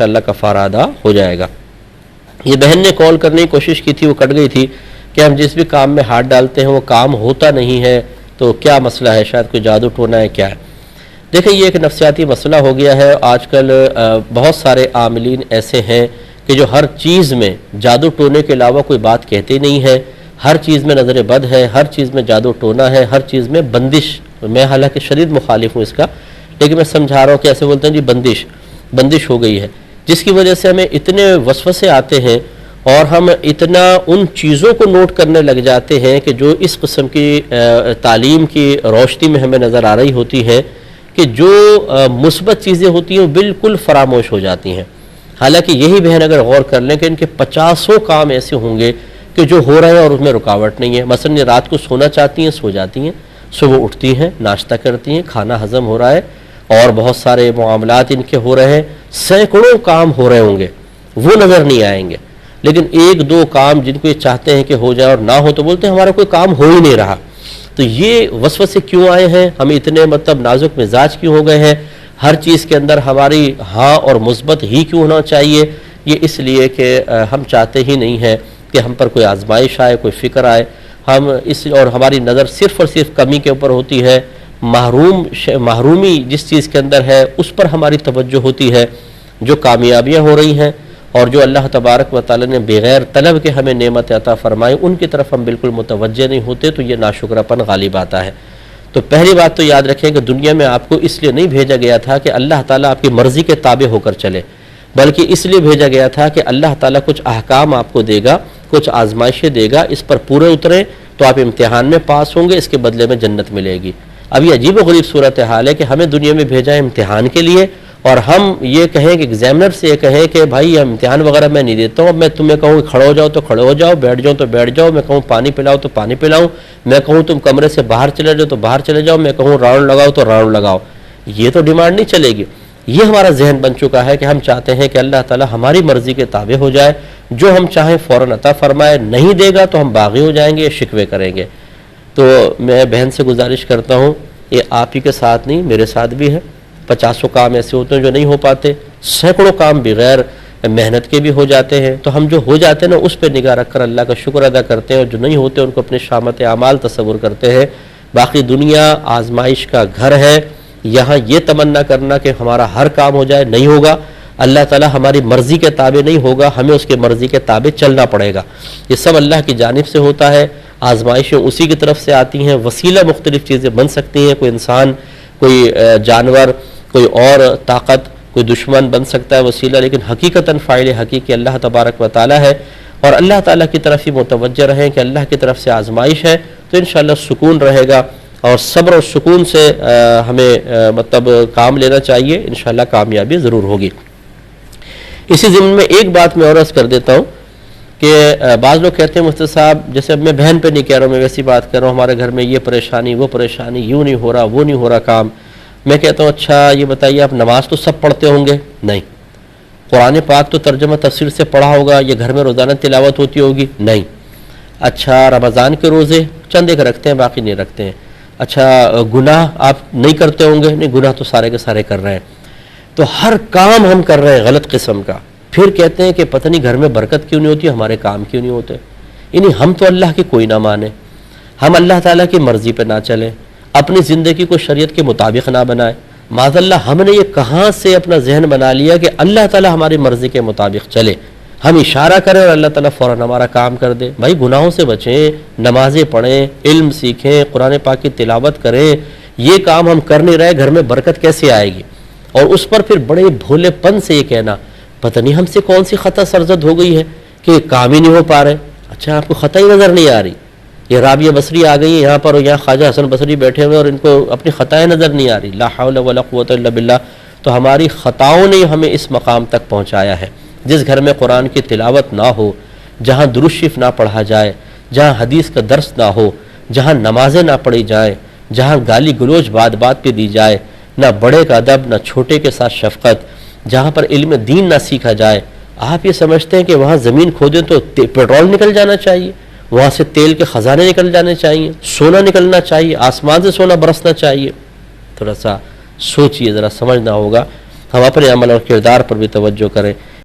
انشاءاللہ کفارہ ادا ہو جائے گا۔ یہ بہن نے کال کرنے کی کوشش کی تھی، وہ کٹ گئی تھی کہ ہم جس بھی کام میں ہاتھ ڈالتے ہیں وہ کام ہوتا نہیں ہے، تو کیا مسئلہ ہے؟ شاید کوئی جادو ٹونا ہے، کیا ہے؟ دیکھیں یہ ایک نفسیاتی مسئلہ ہو گیا ہے۔ آج کل بہت سارے عاملین ایسے ہیں کہ جو ہر چیز میں جادو ٹونے کے علاوہ کوئی بات کہتے نہیں ہے، ہر چیز میں نظر بد ہے، ہر چیز میں جادو ٹونا ہے، ہر چیز میں بندش۔ میں حالانکہ شدید مخالف ہوں اس کا، لیکن میں سمجھا رہا ہوں کہ ایسے بولتے ہیں جی بندش ہو گئی ہے، جس کی وجہ سے ہمیں اتنے وسوسے آتے ہیں اور ہم اتنا ان چیزوں کو نوٹ کرنے لگ جاتے ہیں کہ جو اس قسم کی تعلیم کی روشنی میں ہمیں نظر آ رہی ہوتی ہے کہ جو مثبت چیزیں ہوتی ہیں وہ بالکل فراموش ہو جاتی ہیں۔ حالانکہ یہی بہن اگر غور کر لیں کہ ان کے 50 کام ایسے ہوں گے کہ جو ہو رہے ہیں اور اس میں رکاوٹ نہیں ہے۔ مثلا یہ رات کو سونا چاہتی ہیں، سو جاتی ہیں، صبح اٹھتی ہیں، ناشتہ کرتی ہیں، کھانا ہضم ہو رہا ہے اور بہت سارے معاملات ان کے ہو رہے ہیں، سینکڑوں کام ہو رہے ہوں گے، وہ نظر نہیں آئیں گے، لیکن ایک دو کام جن کو یہ چاہتے ہیں کہ ہو جائے اور نہ ہو تو بولتے ہیں ہمارا کوئی کام ہو ہی نہیں رہا۔ تو یہ وسوسے کیوں آئے ہیں؟ ہم اتنے نازک مزاج کیوں ہو گئے ہیں؟ ہر چیز کے اندر ہماری ہاں اور مثبت ہی کیوں ہونا چاہیے؟ یہ اس لیے کہ ہم چاہتے ہی نہیں ہیں کہ ہم پر کوئی آزمائش آئے، کوئی فکر آئے، اور ہماری نظر صرف اور صرف کمی کے اوپر ہوتی ہے، محرومی جس چیز کے اندر ہے اس پر ہماری توجہ ہوتی ہے۔ جو کامیابیاں ہو رہی ہیں اور جو اللہ تبارک و تعالی نے بغیر طلب کے ہمیں نعمت عطا فرمائی ان کی طرف ہم بالکل متوجہ نہیں ہوتے، تو یہ ناشکراپن غالب آتا ہے۔ تو پہلی بات تو یاد رکھیں کہ دنیا میں آپ کو اس لیے نہیں بھیجا گیا تھا کہ اللہ تعالیٰ آپ کی مرضی کے تابع ہو کر چلے، بلکہ اس لیے بھیجا گیا تھا کہ اللہ تعالیٰ کچھ احکام آپ کو دے گا، کچھ آزمائشیں دے گا، اس پر پورے اتریں تو آپ امتحان میں پاس ہوں گے، اس کے بدلے میں جنت ملے گی۔ اب یہ عجیب و غریب صورتحال ہے کہ ہمیں دنیا میں بھیجا ہے امتحان کے لیے، اور ہم یہ کہیں کہ ایگزامنر سے یہ کہیں کہ بھائی امتحان وغیرہ میں نہیں دیتا ہوں، میں تمہیں کہوں کہ کھڑے ہو جاؤ تو کھڑے ہو جاؤ، بیٹھ جاؤ تو بیٹھ جاؤ، میں کہوں پانی پلاؤ تو پانی پلاؤں، میں کہوں تم کمرے سے باہر چلے جاؤ تو باہر چلے جاؤ، میں کہوں راؤنڈ لگاؤ تو راؤنڈ لگاؤ۔ یہ تو ڈیمانڈ نہیں چلے گی۔ یہ ہمارا ذہن بن چکا ہے کہ ہم چاہتے ہیں کہ اللہ تعالیٰ ہماری مرضی کے تابع ہو جائے، جو ہم چاہیں فوراً عطا فرمائے، نہیں دے گا تو ہم باغی ہو جائیں گے، شکوے کریں گے۔ تو میں بہن سے گزارش کرتا ہوں، یہ آپ ہی کے ساتھ نہیں میرے ساتھ بھی ہے، 50 کام ایسے ہوتے ہیں جو نہیں ہو پاتے، سینکڑوں کام بغیر محنت کے بھی ہو جاتے ہیں۔ تو ہم جو ہو جاتے ہیں نا اس پہ نگاہ رکھ کر اللہ کا شکر ادا کرتے ہیں، اور جو نہیں ہوتے ان کو اپنے شامت اعمال تصور کرتے ہیں۔ باقی دنیا آزمائش کا گھر ہے، یہاں یہ تمنا کرنا کہ ہمارا ہر کام ہو جائے نہیں ہوگا، اللہ تعالیٰ ہماری مرضی کے تابع نہیں ہوگا، ہمیں اس کے مرضی کے تابع چلنا پڑے گا۔ یہ سب اللہ کی جانب سے ہوتا ہے، آزمائشیں اسی کی طرف سے آتی ہیں، وسیلہ مختلف چیزیں بن سکتی ہیں، کوئی انسان، کوئی جانور، کوئی اور طاقت، کوئی دشمن بن سکتا ہے وسیلہ، لیکن حقیقتاً فاعل حقیقی اللہ تبارک و تعالی ہے۔ اور اللہ تعالیٰ کی طرف ہی متوجہ رہیں کہ اللہ کی طرف سے آزمائش ہے تو انشاءاللہ سکون رہے گا، اور صبر اور سکون سے ہمیں کام لینا چاہیے، انشاءاللہ کامیابی ضرور ہوگی۔ اسی ضمن میں ایک بات میں اور عرض کر دیتا ہوں کہ بعض لوگ کہتے ہیں مفتی صاحب، جیسے اب میں بہن پہ نہیں کہہ رہا ہوں، میں ویسی بات کر رہا ہوں، ہمارے گھر میں یہ پریشانی وہ پریشانی، یوں نہیں ہو رہا وہ نہیں ہو رہا کام۔ میں کہتا ہوں اچھا یہ بتائیے آپ نماز تو سب پڑھتے ہوں گے؟ نہیں۔ قرآن پاک تو ترجمہ تفسیر سے پڑھا ہوگا، یہ گھر میں روزانہ تلاوت ہوتی ہوگی؟ نہیں۔ اچھا رمضان کے روزے چند ایک رکھتے ہیں، باقی نہیں رکھتے ہیں۔ اچھا گناہ آپ نہیں کرتے ہوں گے؟ نہیں، گناہ تو سارے کے سارے کر رہے ہیں۔ تو ہر کام ہم کر رہے ہیں غلط قسم کا، پھر کہتے ہیں کہ پتہ نہیں گھر میں برکت کیوں نہیں ہوتی، ہمارے کام کیوں نہیں ہوتے۔ یعنی ہم تو اللہ کی کوئی نہ مانیں، ہم اللہ تعالیٰ کی مرضی پہ نہ چلیں، اپنی زندگی کو شریعت کے مطابق نہ بنائیں۔ معاذ اللہ ہم نے یہ کہاں سے اپنا ذہن بنا لیا کہ اللہ تعالیٰ ہماری مرضی کے مطابق چلے، ہم اشارہ کریں اور اللہ تعالیٰ فوراً ہمارا کام کر دے۔ بھائی گناہوں سے بچیں، نمازیں پڑھیں، علم سیکھیں، قرآن پاک کی تلاوت کریں، یہ کام ہم کر نہیں رہے، گھر میں برکت کیسے آئے گی؟ اور اس پر پھر بڑے بھولے پن سے یہ کہنا پتہ نہیں ہم سے کون سی خطا سرزد ہو گئی ہے کہ کام ہی نہیں ہو پا رہے۔ اچھا آپ کو خطا ہی نظر نہیں آ رہی؟ یہ رابعہ بصری آ گئی ہیں یہاں پر، اور یہاں خواجہ حسن بصری بیٹھے ہوئے اور ان کو اپنی خطائیں نظر نہیں آ رہی، لا حول ولا قوت الا باللہ۔ تو ہماری خطاؤں نے ہمیں اس مقام تک پہنچایا ہے۔ جس گھر میں قرآن کی تلاوت نہ ہو، جہاں درود شریف نہ پڑھا جائے، جہاں حدیث کا درس نہ ہو، جہاں نمازیں نہ پڑھی جائیں، جہاں گالی گلوچ بات بات پہ دی جائے، نہ بڑے کا ادب نہ چھوٹے کے ساتھ شفقت، جہاں پر علم دین نہ سیکھا جائے، آپ یہ سمجھتے ہیں کہ وہاں زمین کھودیں تو پیٹرول نکل جانا چاہیے، وہاں سے تیل کے خزانے نکل جانے چاہیے، سونا نکلنا چاہیے، آسمان سے سونا برسنا چاہیے؟ تھوڑا سا سوچئے، ذرا سمجھنا ہوگا۔ ہم اپنے عمل اور کردار پر بھی توجہ کریں.